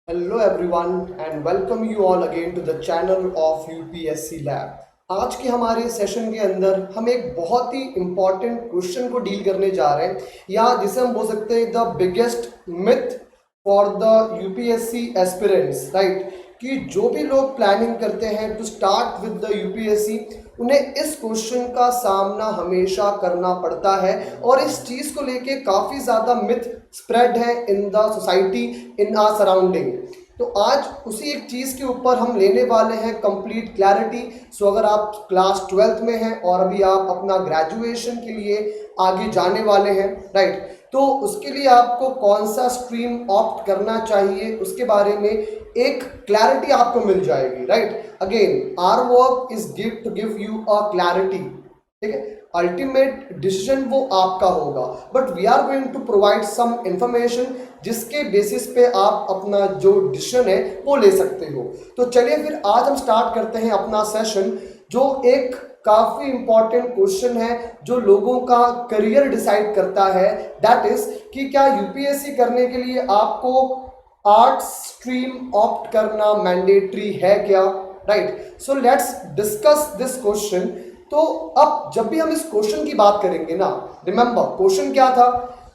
Hello everyone and welcome you all again to the channel of UPSC Lab। आज के हमारे session के अंदर हम एक बहुत ही इम्पॉर्टेंट क्वेश्चन को डील करने जा रहे हैं या जिसे हम बोल सकते हैं the biggest myth for the UPSC aspirants, right. कि जो भी लोग प्लानिंग करते हैं to start with the UPSC उन्हें इस क्वेश्चन का सामना हमेशा करना पड़ता है और इस चीज़ को लेके काफ़ी ज़्यादा मिथ स्प्रेड है in the society, in are surrounding. तो आज उसी एक चीज़ के ऊपर हम लेने वाले हैं कंप्लीट क्लैरिटी। सो अगर आप क्लास 12th में हैं और अभी आप अपना ग्रेजुएशन के लिए आगे जाने वाले हैं, राइट, तो उसके लिए आपको कौन सा स्ट्रीम ऑप्ट करना चाहिए उसके बारे में एक क्लैरिटी आपको मिल जाएगी, right. Again our work is to give you a clarity, ठीक है। अल्टीमेट डिसीजन वो आपका होगा, but we are going to provide some information जिसके बेसिस पे आप अपना जो डिसीजन है वो ले सकते हो। तो चलिए फिर आज हम स्टार्ट करते हैं अपना सेशन, जो एक काफ़ी इंपॉर्टेंट क्वेश्चन है जो लोगों का करियर डिसाइड करता है। दैट इज कि क्या यूपीएससी करने के लिए आपको आर्ट्स स्ट्रीम ऑप्ट करना मैंडेटरी है क्या, right. So let's discuss this question. तो अब जब भी हम इस क्वेश्चन की बात करेंगे ना, रिमेंबर क्वेश्चन क्या था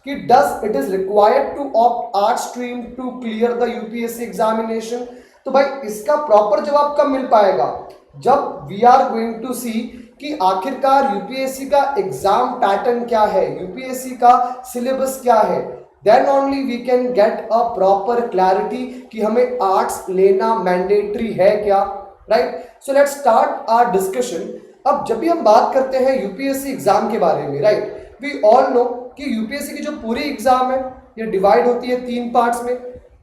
कि does it is required to opt art stream to clear the UPSC examination. तो भाई इसका प्रॉपर जवाब कब मिल पाएगा, जब we are going to see कि आखिरकार यूपीएससी का एग्जाम पैटर्न क्या है, यूपीएससी का सिलेबस क्या है। Then only we can get a proper clarity कि हमें आर्ट्स लेना मैंडेटरी है क्या, right. So let's start our discussion. अब जब भी हम बात करते हैं यूपीएससी एग्जाम के बारे में, राइट, वी ऑल नो कि यूपीएससी की जो पूरी एग्जाम है ये डिवाइड होती है 3 पार्ट्स में।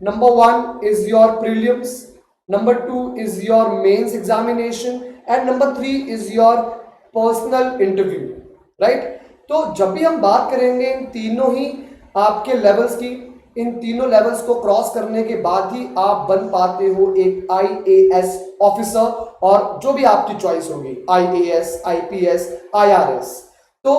Number 1 is your prelims, number 2 is your mains examination and number 3 is your personal interview, right. तो जब भी हम बात करेंगे इन तीनों ही आपके लेवल्स की, इन तीनों लेवल्स को क्रॉस करने के बाद ही आप बन पाते हो एक आईएएस ऑफिसर, और जो भी आपकी चॉइस होगी, आईएएस, आईपीएस, आईआरएस। तो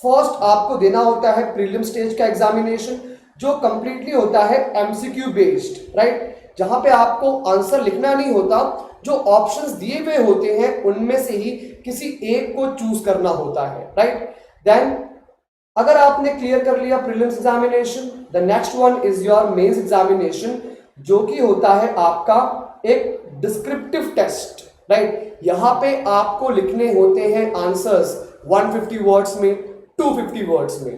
फर्स्ट आपको देना होता है प्रीलिम स्टेज का एग्जामिनेशन, जो कंप्लीटली होता है एमसीक्यू बेस्ड, राइट, जहां पे आपको आंसर लिखना नहीं होता, जो ऑप्शंस दिए हुए होते हैं उनमें से ही किसी एक को चूज करना होता है, राइट। देन अगर आपने क्लियर कर लिया prelims examination, the next one is your mains examination, जो कि होता है आपका एक डिस्क्रिप्टिव टेस्ट, राइट। यहां पे आपको लिखने होते हैं आंसर्स 150 वर्ड्स में, 250 वर्ड्स में,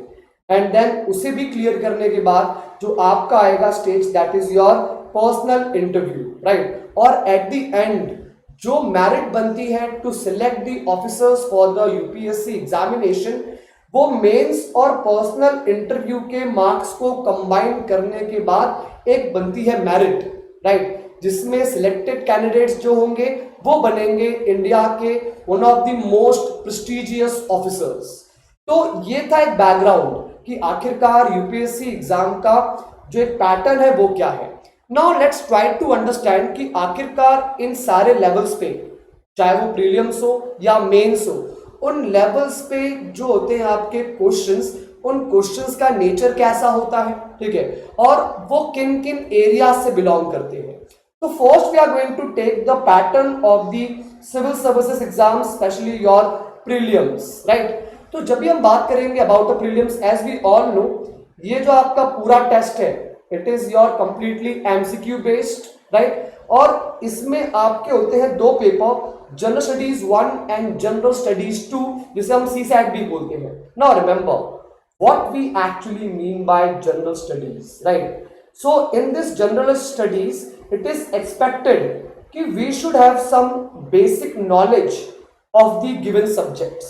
एंड देन उसे भी क्लियर करने के बाद जो आपका आएगा stage, that is your personal interview, right. और एट द एंड जो मेरिट बनती है to select the officers for the UPSC examination, वो मेंस और पर्सनल इंटरव्यू के मार्क्स को कंबाइन करने के बाद एक बनती है मेरिट, राइट, जिसमें सिलेक्टेड कैंडिडेट्स जो होंगे वो बनेंगे इंडिया के one of the most prestigious officers. तो ये था एक बैकग्राउंड कि आखिरकार यूपीएससी एग्जाम का जो एक पैटर्न है वो क्या है। Now let's try to understand कि आखिरकार इन सारे लेवल्स पे, चाहे वो प्रीलिम्स हो या मेंस हो, उन लेवल्स पे जो होते हैं आपके क्वेश्चंस, उन क्वेश्चंस का नेचर कैसा होता है, ठीक है, और वो किन किन एरिया से बिलोंग करते हैं। तो first we are going to take the pattern of the civil services exam, especially your prelims, right. तो जब भी हम बात करेंगे about the prelims, as we all know, ये जो आपका पूरा टेस्ट है it is your completely MCQ based, right. और इसमें आपके होते हैं 2 paper, general studies 1 and general studies 2, जिसे हम सीसैट भी बोलते हैं। Now remember what we actually mean by general studies, right? So in this general studies it is expected कि we should have some basic knowledge of the given subjects,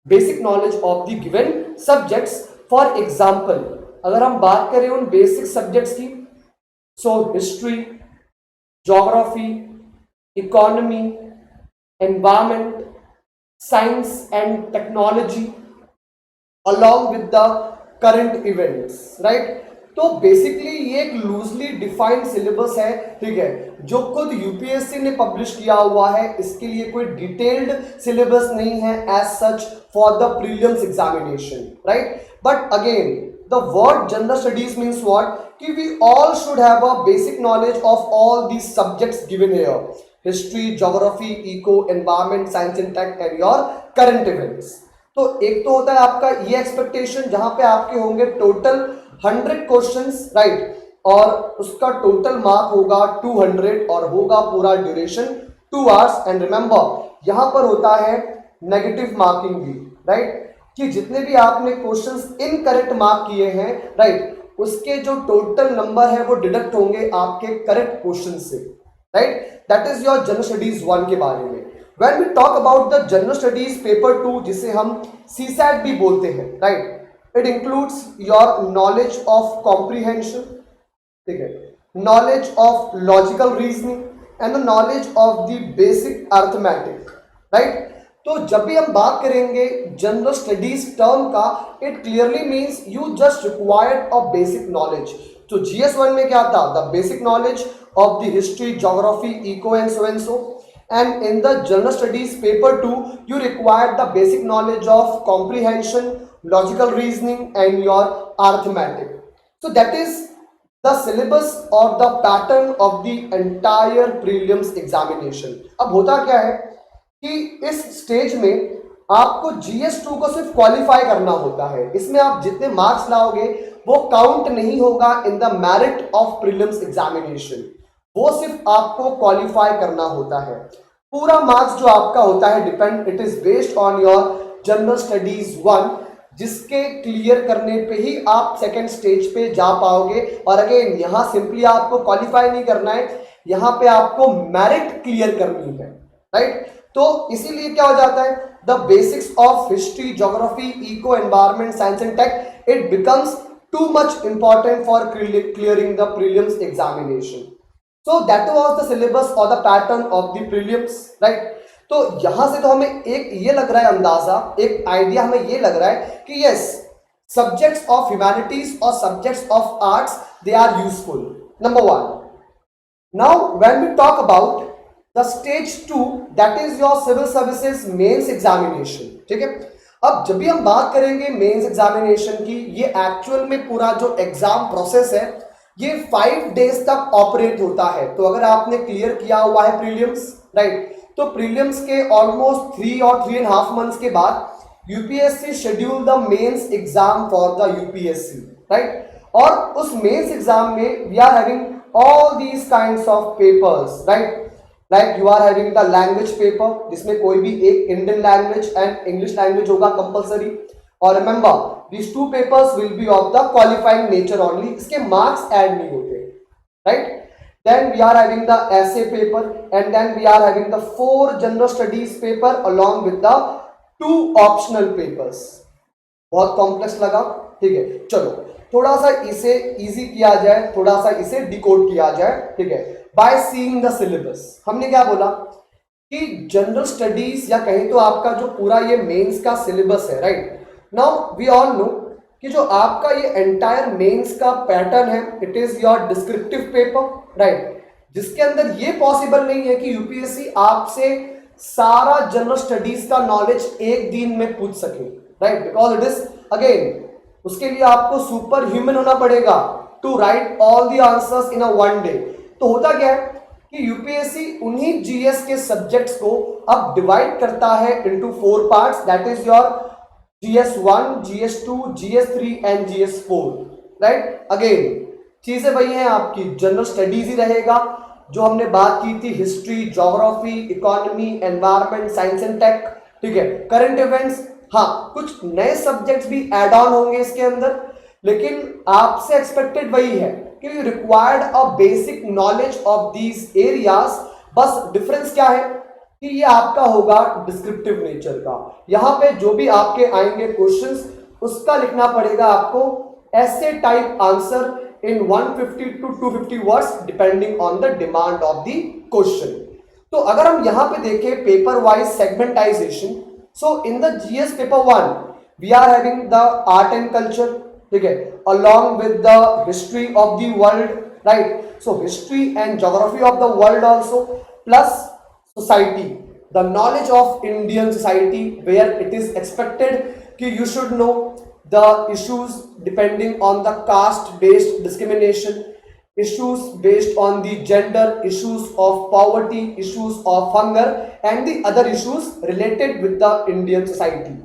basic knowledge of the given subjects. For example, अगर हम बात करें उन basic subjects की, so history, geography, economy, environment, science and technology, along with the current events, right? तो basically ये एक loosely defined syllabus है, ठीक है, जो खुद यूपीएससी ने पब्लिश किया हुआ है। इसके लिए कोई डिटेल्ड सिलेबस नहीं है as such for the prelims examination, right. But again the word general studies means what कि we all should have a basic knowledge of all these subjects given here, history, geography, eco, environment, science and tech and your current events. तो एक तो होता है आपका ये expectation जहां पे आपके होंगे टोटल 100 क्वेश्चंस, राइट, और उसका टोटल मार्क होगा 200 और होगा पूरा ड्यूरेशन 2 आवर्स। एंड रिमेंबर यहां पर होता है नेगेटिव मार्किंग भी, राइट, कि जितने भी आपने क्वेश्चंस इनकरेक्ट मार्क किए हैं, राइट, उसके जो टोटल नंबर है वो डिडक्ट होंगे आपके करेक्ट क्वेश्चन से, right. That is your general studies 1 के बारे में। When we talk about the general studies paper 2 जिसे हम सीसैट भी बोलते हैं, right, it includes your knowledge of comprehension, ठीक है, knowledge of logical reasoning and the knowledge of the basic arithmetic, right. तो जब भी हम बात करेंगे जनरल स्टडीज टर्म का, it clearly means you just required a basic knowledge. तो GS1 में क्या था? The basic knowledge of the history, geography, eco and so and so. And in the general studies paper 2 you required the basic knowledge of comprehension, logical reasoning and your arithmetic. So that is the syllabus or the pattern of the entire prelims examination। अब होता क्या है कि इस stage में आपको GS2 को सिर्फ क्वालिफाई करना होता है। इसमें आप जितने मार्क्स लाओगे वो काउंट नहीं होगा in the merit of prelims examination, वो सिर्फ आपको क्वालिफाई करना होता है। पूरा मार्क्स जो आपका होता है depend, it is based on your general studies 1, जिसके क्लियर करने पे ही आप सेकेंड स्टेज पे जा पाओगे। और अगेन यहाँ सिंपली आपको क्वालिफाई नहीं करना है, यहाँ पे आपको मेरिट क्लियर करनी है, राइट। तो इसीलिए क्या हो जाता है, the basics of history, geography, eco, environment, science and tech, it becomes too much important for clearing the prelims examination. So that was the syllabus और the pattern of the prelims, right. तो यहां से तो हमें एक ये लग रहा है अंदाजा, एक आइडिया हमें ये लग रहा है कि यस, सब्जेक्ट्स ऑफ ह्यूमैनिटीज और subjects of arts they are useful, number 1। Now when we talk about the stage 2, that is your civil services mains examination, ठीक है। अब जब भी हम बात करेंगे मेंस एग्जामिनेशन की, ये एक्चुअल में पूरा जो एग्जाम प्रोसेस है ये 5 डेज तक ऑपरेट होता है। तो अगर आपने क्लियर किया हुआ है प्रीलिम्स, राइट, तो प्रीलिम्स के ऑलमोस्ट 3 और 3.5 मंथ्स के बाद UPSC schedule the mains exam for the UPSC, right. और उस मेंस एग्जाम में we are having all these kinds of papers, right, like you are having the language paper जिसमें कोई भी एक Indian language and English language होगा compulsory. और remember these 2 papers will be of the qualifying nature only, इसके marks add नहीं होते, right. Then we are having the essay paper and then we are having the 4 general studies paper along with the 2 optional papers। बहुत complex लगा, ठीक है, चलो थोड़ा सा इसे इजी किया जाए, थोड़ा सा इसे डिकोड किया जाए, ठीक है, बाय सीइंग द सिलेबस। हमने क्या बोला कि जनरल स्टडीज या कहें तो आपका जो पूरा ये मेंस का सिलेबस है, right. Now we all know कि जो आपका ये एंटायर मेंस का पैटर्न है, it is your descriptive paper, right, जिसके अंदर ये पॉसिबल नहीं है कि यूपीएससी आपसे सारा जनरल स्टडीज का नॉलेज एक दिन में पूछ सके, right, because it is again उसके लिए आपको सुपर ह्यूमन होना पड़ेगा to write all the answers in a 1 day. तो होता क्या है कि यूपीएससी उन्हीं जीएस के सब्जेक्ट्स को अब डिवाइड करता है into 4 parts, that is your GS1, GS2, GS3 and GS4, right. Again चीजें वही हैं आपकी, जनरल स्टडीज ही रहेगा जो हमने बात की थी, history, geography, economy, environment, science and tech, ठीक है, करंट इवेंट्स। हाँ, कुछ नए सब्जेक्ट्स भी एड ऑन होंगे इसके अंदर, लेकिन आपसे एक्सपेक्टेड वही है कि you required a basic knowledge of these areas. बस डिफरेंस क्या है कि ये आपका होगा डिस्क्रिप्टिव नेचर का। यहाँ पे जो भी आपके आएंगे क्वेश्चंस, उसका लिखना पड़ेगा आपको ऐसे type answer in 150 to 250 words depending on the demand of the question. तो अगर हम यहाँ पे देखें paper wise segmentation, so in the GS paper 1 we are having the art and culture, ठीक है, along with the history of the world, right, so history and geography of the world also, plus society, the knowledge of Indian society, where it is expected कि you should know the issues depending on the caste based discrimination, issues based on the gender, issues of poverty, issues of hunger and the other issues related with the Indian society.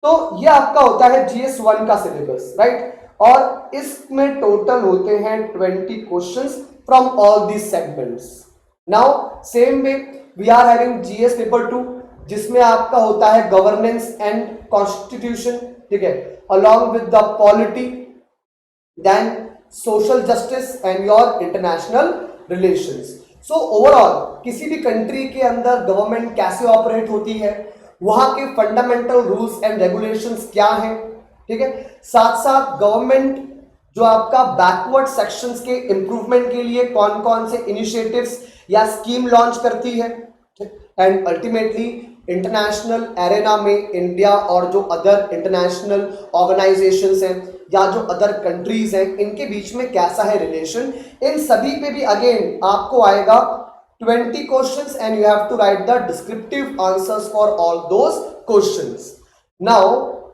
तो ये आपका होता है GS1 का syllabus, right. और इसमें total होते हैं 20 questions from all these segments. Now same way we are having GS paper 2 जिसमें आपका होता है गवर्नेंस एंड कॉन्स्टिट्यूशन, ठीक है, along with the polity, then social justice and your international relations. So overall किसी भी कंट्री के अंदर गवर्नमेंट कैसे ऑपरेट होती है, वहां के फंडामेंटल रूल्स एंड रेगुलेशंस क्या हैं, ठीक है, साथ साथ गवर्नमेंट जो आपका बैकवर्ड सेक्शंस के इंप्रूवमेंट के लिए कौन कौन से इनिशिएटिव्स या स्कीम लॉन्च करती है, एंड अल्टीमेटली इंटरनेशनल एरेना में इंडिया और जो अदर इंटरनेशनल ऑर्गेनाइजेशंस हैं या जो अदर कंट्रीज हैं इनके बीच में कैसा है रिलेशन, इन सभी पे भी अगेन आपको आएगा 20 questions and you have to write the descriptive answers for all those questions. Now,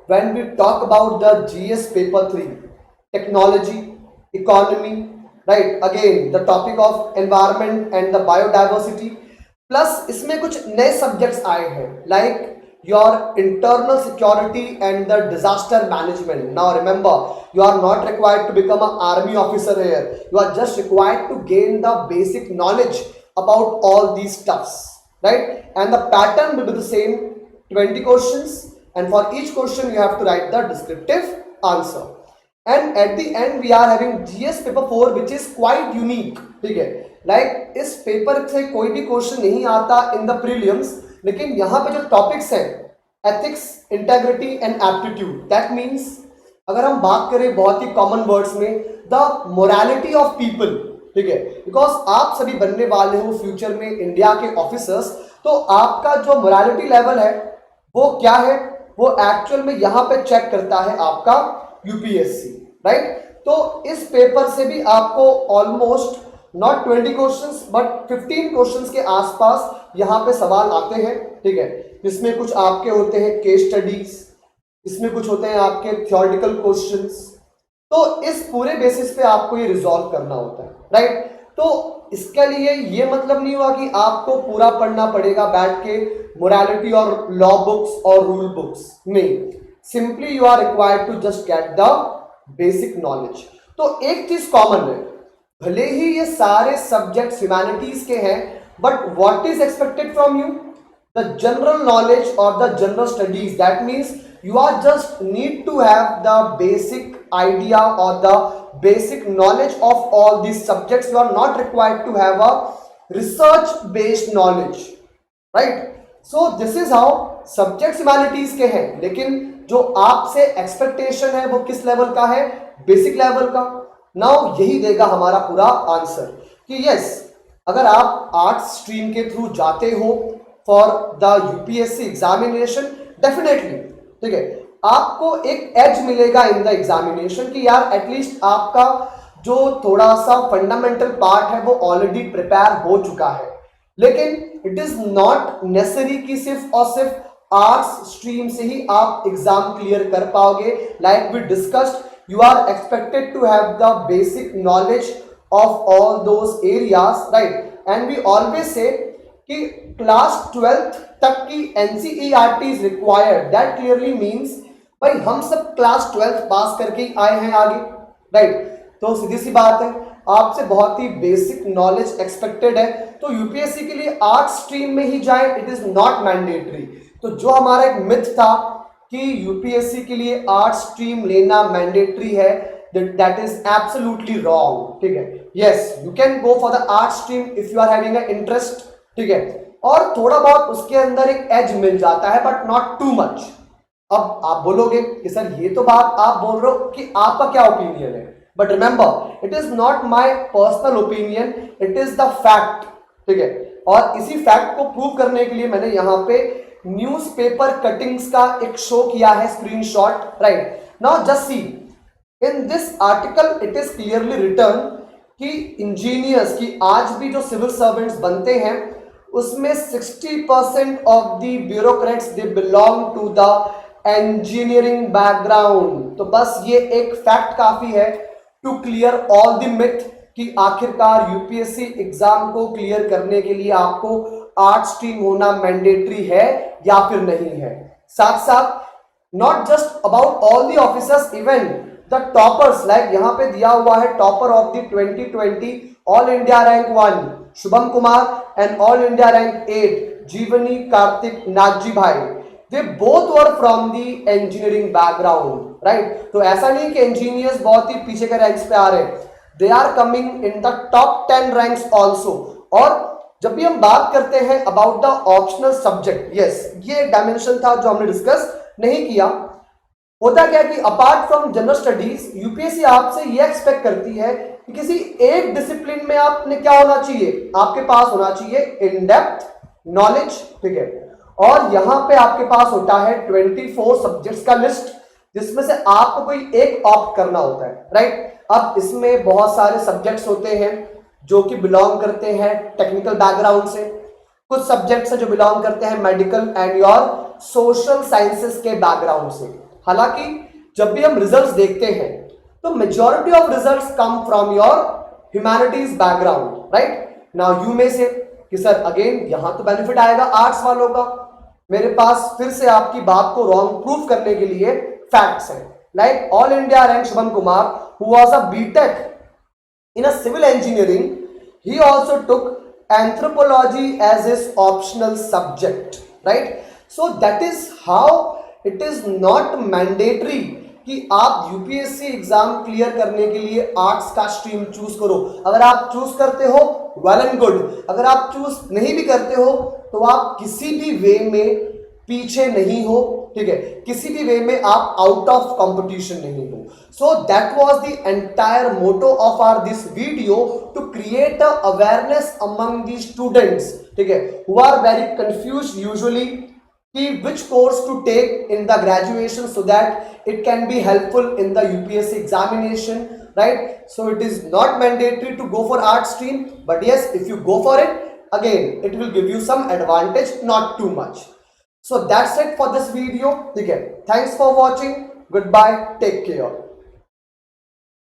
when we talk about the GS paper 3, technology, economy, right? Again, the topic of environment and the biodiversity. Plus, इसमें कुछ नए subjects आए हैं, like your internal security and the disaster management. Now, remember, you are not required to become an army officer here. You are just required to gain the basic knowledge about all these stuffs, right? And the pattern will be the same, 20 questions, and for each question you have to write the descriptive answer. And at the end we are having GS paper 4 which is quite unique, ठीक है, like इस paper से कोई भी question नहीं आता in the prelims, लेकिन यहाँ पे जो टॉपिक्स हैं ethics, integrity and aptitude, that means अगर हम बात करें बहुत ही कॉमन वर्ड्स में the morality of people, ठीक है, बिकॉज आप सभी बनने वाले हो फ्यूचर में इंडिया के ऑफिसर्स, तो आपका जो मोरालिटी लेवल है वो क्या है, वो एक्चुअल में यहां पे चेक करता है आपका यूपीएससी, राइट। तो इस पेपर से भी आपको almost not 20 questions but 15 questions के आसपास यहां पे सवाल आते हैं, ठीक है, जिसमें कुछ आपके होते हैं केस स्टडीज, इसमें कुछ होते हैं आपके थ्योरेटिकल क्वेश्चंस। तो इस पूरे बेसिस पे आपको ये रिजॉल्व करना होता है, राइट। तो इसके लिए ये मतलब नहीं हुआ कि आपको पूरा पढ़ना पड़ेगा बैठ के मोरालिटी और लॉ बुक्स और रूल बुक्स, नहीं, simply you are required to just get the basic knowledge. तो एक चीज कॉमन है, भले ही ये सारे सब्जेक्ट्स ह्यूमैनिटीज के हैं, but what is expected from you, the general knowledge or the general studies. That means you are just need to have the basic idea or the basic knowledge of all these subjects. You are not required to have a research based knowledge, right? So this is how subjects humanities के हैं, लेकिन जो आपसे expectation है वो किस level का है, बेसिक लेवल का। नाउ यही देगा हमारा पूरा आंसर कि यस, अगर आप आर्ट्स स्ट्रीम के थ्रू जाते हो for the UPSC examination, definitely, ठीक है, आपको एक एज मिलेगा इन द एग्जामिनेशन कि यार एटलीस्ट आपका जो थोड़ा सा फंडामेंटल पार्ट है वो ऑलरेडी प्रिपेयर हो चुका है। लेकिन इट इज नॉट नेसेसरी कि सिर्फ और सिर्फ आर्ट्स स्ट्रीम से ही आप एग्जाम क्लियर कर पाओगे। Like we discussed, you are expected to have the basic knowledge of all those areas, right? And we always say कि class 12th तक की NCERT is required. That clearly means भाई हम सब class 12th पास करके ही आए हैं आगे, right? तो सीधी सी बात है, आपसे बहुत ही बेसिक नॉलेज एक्सपेक्टेड है। तो यूपीएससी के लिए आर्ट स्ट्रीम में ही जाए, इट इज नॉट मैंडेटरी। तो जो हमारा एक मिथ था कि यूपीएससी के लिए आर्ट स्ट्रीम लेना मैंडेटरी है, दैट इज एब्सोल्युटली रॉन्ग, ठीक है। Yes, you can go for the art stream if you are having a interest, ठीक है, और थोड़ा बहुत उसके अंदर एक एज मिल जाता है बट नॉट टू मच। अब आप बोलोगे कि सर ये तो बात आप बोल रहे हो कि आपका क्या ओपिनियन है, but remember it is not my personal opinion, it is the fact, ठीक है। और इसी फैक्ट को प्रूव करने के लिए मैंने यहाँ पे न्यूज़पेपर कटिंग्स का एक शो किया है screenshot, right. Now just see in this article it is clearly written कि इंजीनियर्स की आज भी जो सिविल सर्वेंट्स बनते हैं उसमें 60% of the bureaucrats they belong to the engineering background. तो बस ये एक फैक्ट काफी है to clear all the myth कि आखिरकार यूपीएससी एग्जाम को क्लियर करने के लिए आपको आर्ट स्ट्रीम होना मैंडेटरी है या फिर नहीं है। साथ साथ not just about all the officers, even the toppers, like यहां पे दिया हुआ है topper of the 2020 all India rank 1 Shubham Kumar and all India rank 8 जीवनी कार्तिक नागजी भाई, they both were from the engineering background, right. तो ऐसा नहीं कि इंजीनियर्स बहुत ही पीछे के रैंक्स पे आ रहे हैं, they are coming in the top 10 ranks also. और जब भी हम बात करते हैं about the optional subject, yes ये एक डायमेंशन था जो हमने डिस्कस नहीं किया। होता क्या कि apart from general studies UPSC आपसे ये एक्सपेक्ट करती है कि किसी एक डिसिप्लिन में आपने क्या होना चाहिए, आपके पास होना चाहिए इन डेप्थ नॉलेज, ठीक है। और यहां पे आपके पास होता है 24 सब्जेक्ट्स का लिस्ट, जिसमें से आपको कोई एक ऑप्ट करना होता है, राइट। अब इसमें बहुत सारे सब्जेक्ट्स होते हैं जो कि बिलोंग करते हैं टेक्निकल बैकग्राउंड से, कुछ सब्जेक्ट्स है जो बिलोंग करते हैं medical and your social sciences के बैकग्राउंड से। हालांकि जब भी हम रिजल्ट्स देखते हैं तो majority of results come from your humanities background, right. Now you में से कि सर अगेन यहां तो बेनिफिट आएगा आर्ट्स वालों का। मेरे पास फिर से आपकी बात को रॉन्ग प्रूफ करने के लिए फैक्ट्स हैं, like all India rank Shubham Kumar who was a BTech in a civil engineering, he also took anthropology as his optional subject, right? So that is how it is not mandatory कि आप UPSC exam clear करने के लिए arts का stream choose करो। अगर आप choose करते हो वेल एंड गुड, अगर आप चूज नहीं भी करते हो तो आप किसी भी वे में पीछे नहीं हो, ठीक है, किसी भी वे में आप आउट ऑफ कंपटीशन नहीं हो। So that was the entire motto of our this video, to create a awareness among the students, ठीक है, who are very confused usually कि which course to take in the graduation so that it can be helpful in the UPSC examination, right? So it is not mandatory to go for art stream, but yes, if you go for it, again it will give you some advantage, not too much. So that's it for this video. Okay, thanks for watching. Goodbye, take care.